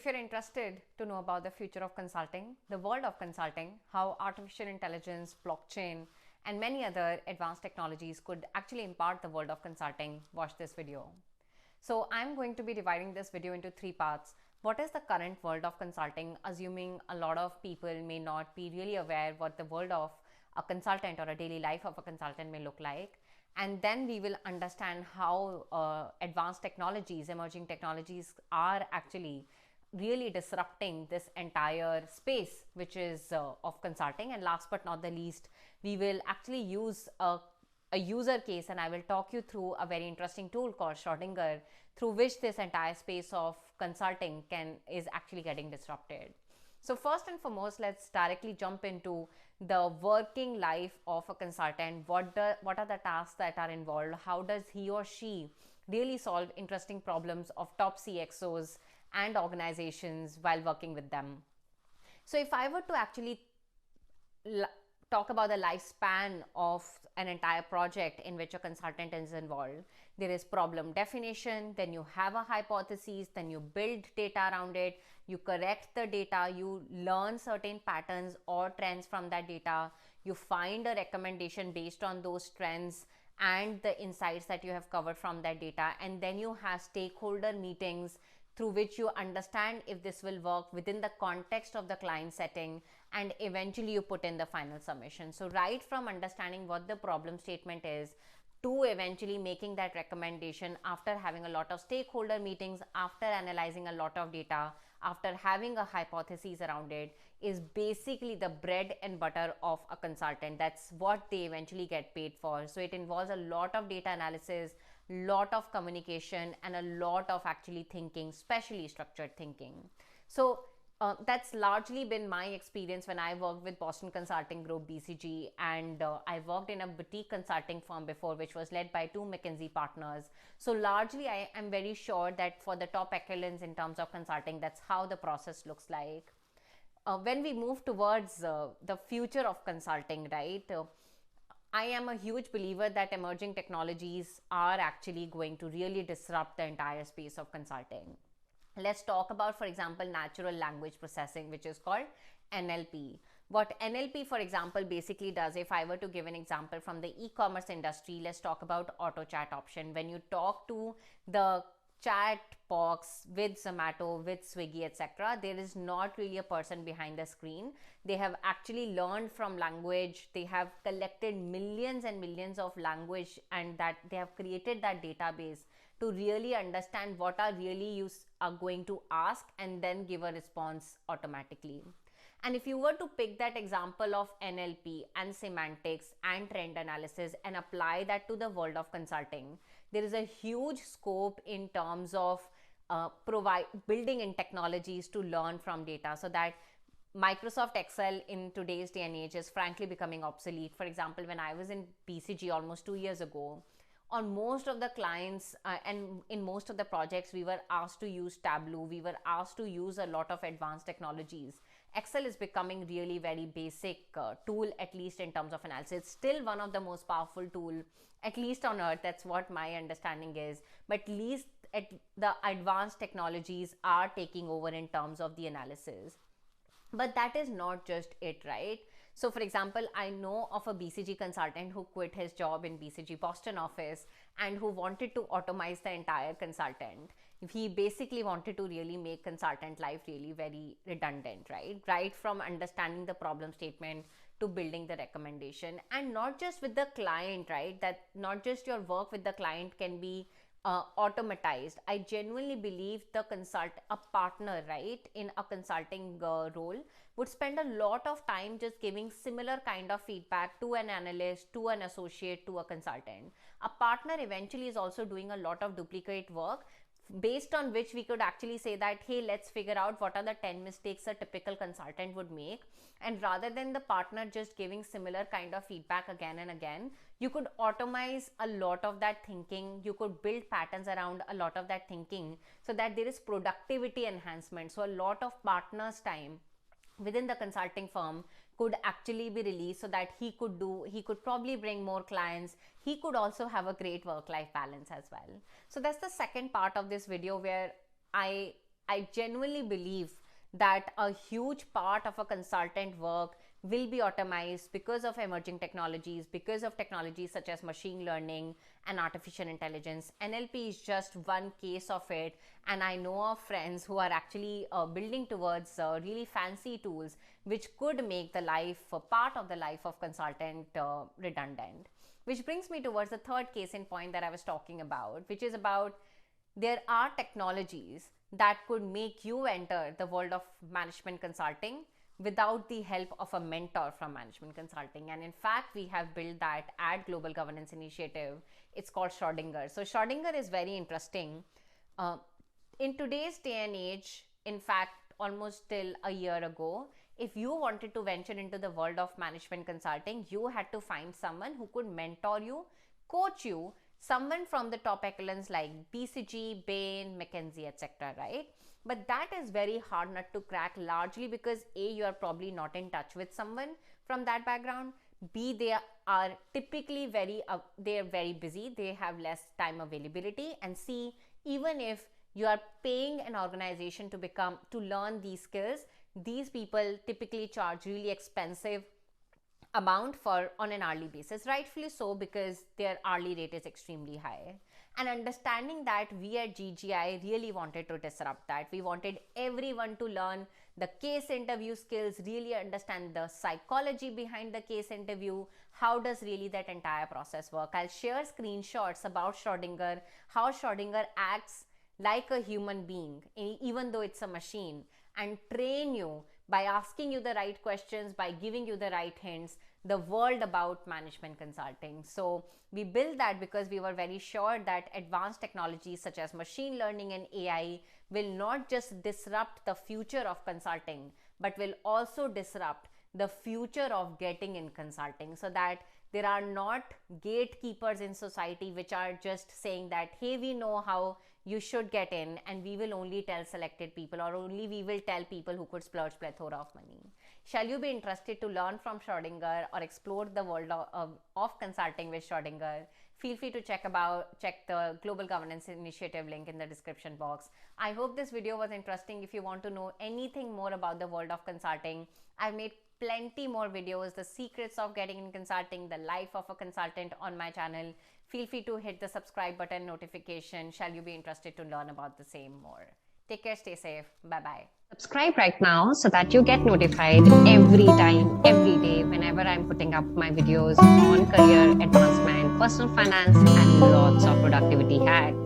if you're interested to know about the future of consulting, the world of consulting, how artificial intelligence, blockchain, and many other advanced technologies could actually impart the world of consulting, watch this video. So I'm going to be dividing this video into three parts. What is the current world of consulting, assuming a lot of people may not be really aware what the world of a consultant or a daily life of a consultant may look like. And then we will understand how advanced technologies, emerging technologies are actually really disrupting this entire space, which is of consulting. And last but not the least, we will actually use a user case, and I will talk you through a very interesting tool called Schrodinger, through which this entire space of consulting is actually getting disrupted. So first and foremost, let's directly jump into the working life of a consultant. What are the tasks that are involved? How does he or she really solve interesting problems of top CXOs and organizations while working with them? So if I were to actually talk about the lifespan of an entire project in which a consultant is involved, there is problem definition, then you have a hypothesis, then you build data around it, you correct the data, you learn certain patterns or trends from that data, you find a recommendation based on those trends and the insights that you have covered from that data, and then you have stakeholder meetings through which you understand if this will work within the context of the client setting, and eventually you put in the final submission. So right from understanding what the problem statement is to eventually making that recommendation after having a lot of stakeholder meetings, after analyzing a lot of data, after having a hypothesis around it, is basically the bread and butter of a consultant. That's what they eventually get paid for. So it involves a lot of data analysis, lot of communication, and a lot of actually thinking, especially structured thinking. So that's largely been my experience when I worked with Boston Consulting Group, BCG, and I worked in a boutique consulting firm before, which was led by two Mckinsey partners. So largely I am very sure that for the top echelons in terms of consulting, that's how the process looks like. When we move towards the future of consulting, right? I am a huge believer that emerging technologies are actually going to really disrupt the entire space of consulting. Let's talk about, for example, natural language processing, which is called NLP. What NLP, for example, basically does, if I were to give an example from the e-commerce industry, let's talk about auto chat option. When you talk to the chat box with Zomato, with Swiggy, etc., there is not really a person behind the screen. They have actually learned from language. They have collected millions and millions of language, and that they have created that database to really understand what are really you are going to ask and then give a response automatically. And if you were to pick that example of NLP and semantics and trend analysis and apply that to the world of consulting, there is a huge scope in terms of building in technologies to learn from data, so that Microsoft Excel in today's day and age is frankly becoming obsolete. For example, when I was in BCG almost 2 years ago, on most of the clients and in most of the projects, we were asked to use Tableau. We were asked to use a lot of advanced technologies. Excel is becoming really very basic tool, at least in terms of analysis. It's still one of the most powerful tool, at least on earth. That's what my understanding is. But at least the advanced technologies are taking over in terms of the analysis. But that is not just it, right? So for example, I know of a BCG consultant who quit his job in BCG Boston office and who wanted to automate the entire consultant. He basically wanted to really make consultant life really very redundant, right? Right from understanding the problem statement to building the recommendation, and not just with the client, right? That not just your work with the client can be automatized. I genuinely believe a partner, right, in a consulting role would spend a lot of time just giving similar kind of feedback to an analyst, to an associate, to a consultant. A partner eventually is also doing a lot of duplicate work, based on which we could actually say that, hey, let's figure out what are the 10 mistakes a typical consultant would make. And rather than the partner just giving similar kind of feedback again and again, you could automate a lot of that thinking. You could build patterns around a lot of that thinking so that there is productivity enhancement. So a lot of partners' time within the consulting firm could actually be released, so that he could probably bring more clients. He could also have a great work-life balance as well. So that's the second part of this video, where I I genuinely believe that a huge part of a consultant work will be automized because of emerging technologies, because of technologies such as machine learning and artificial intelligence. NLP is just one case of it, and I know of friends who are actually building towards really fancy tools which could make the life, part of the life of consultant redundant. Which brings me towards the third case in point that I was talking about, which is about there are technologies that could make you enter the world of management consulting without the help of a mentor from management consulting. And in fact, we have built that at Global Governance Initiative. It's called Schrodinger. So Schrodinger is very interesting. In today's day and age, in fact, almost till a year ago, if you wanted to venture into the world of management consulting, you had to find someone who could mentor you, coach you, someone from the top echelons like BCG, Bain, Mckinsey, etc., right? But that is very hard nut to crack, largely because A, you are probably not in touch with someone from that background. B, they are typically they are very busy, they have less time availability. And C, even if you are paying an organization to learn these skills, these people typically charge really expensive amount on an hourly basis, rightfully so, because their hourly rate is extremely high. And understanding that, we at GGI really wanted to disrupt that. We wanted everyone to learn the case interview skills, really understand the psychology behind the case interview. How does really that entire process work? I'll share screenshots about Schrodinger, how Schrodinger acts like a human being, even though it's a machine, and train you by asking you the right questions, by giving you the right hints, the world about management consulting. So we built that because we were very sure that advanced technologies such as machine learning and AI will not just disrupt the future of consulting, but will also disrupt the future of getting in consulting, so that there are not gatekeepers in society which are just saying that, hey, we know how you should get in, and we will only tell selected people, or only we will tell people who could splurge plethora of money. Shall you be interested to learn from Schrodinger or explore the world of consulting with Schrodinger? Feel free to check the Global Governance Initiative link in the description box. I hope this video was interesting. If you want to know anything more about the world of consulting, I've made plenty more videos, the secrets of getting in consulting, the life of a consultant on my channel. Feel free to hit the subscribe button, notification. Shall you be interested to learn about the same more? Take care, stay safe. Bye-bye. Subscribe right now so that you get notified every time, every day, whenever I'm putting up my videos on career advancement, personal finance, and lots of productivity hacks.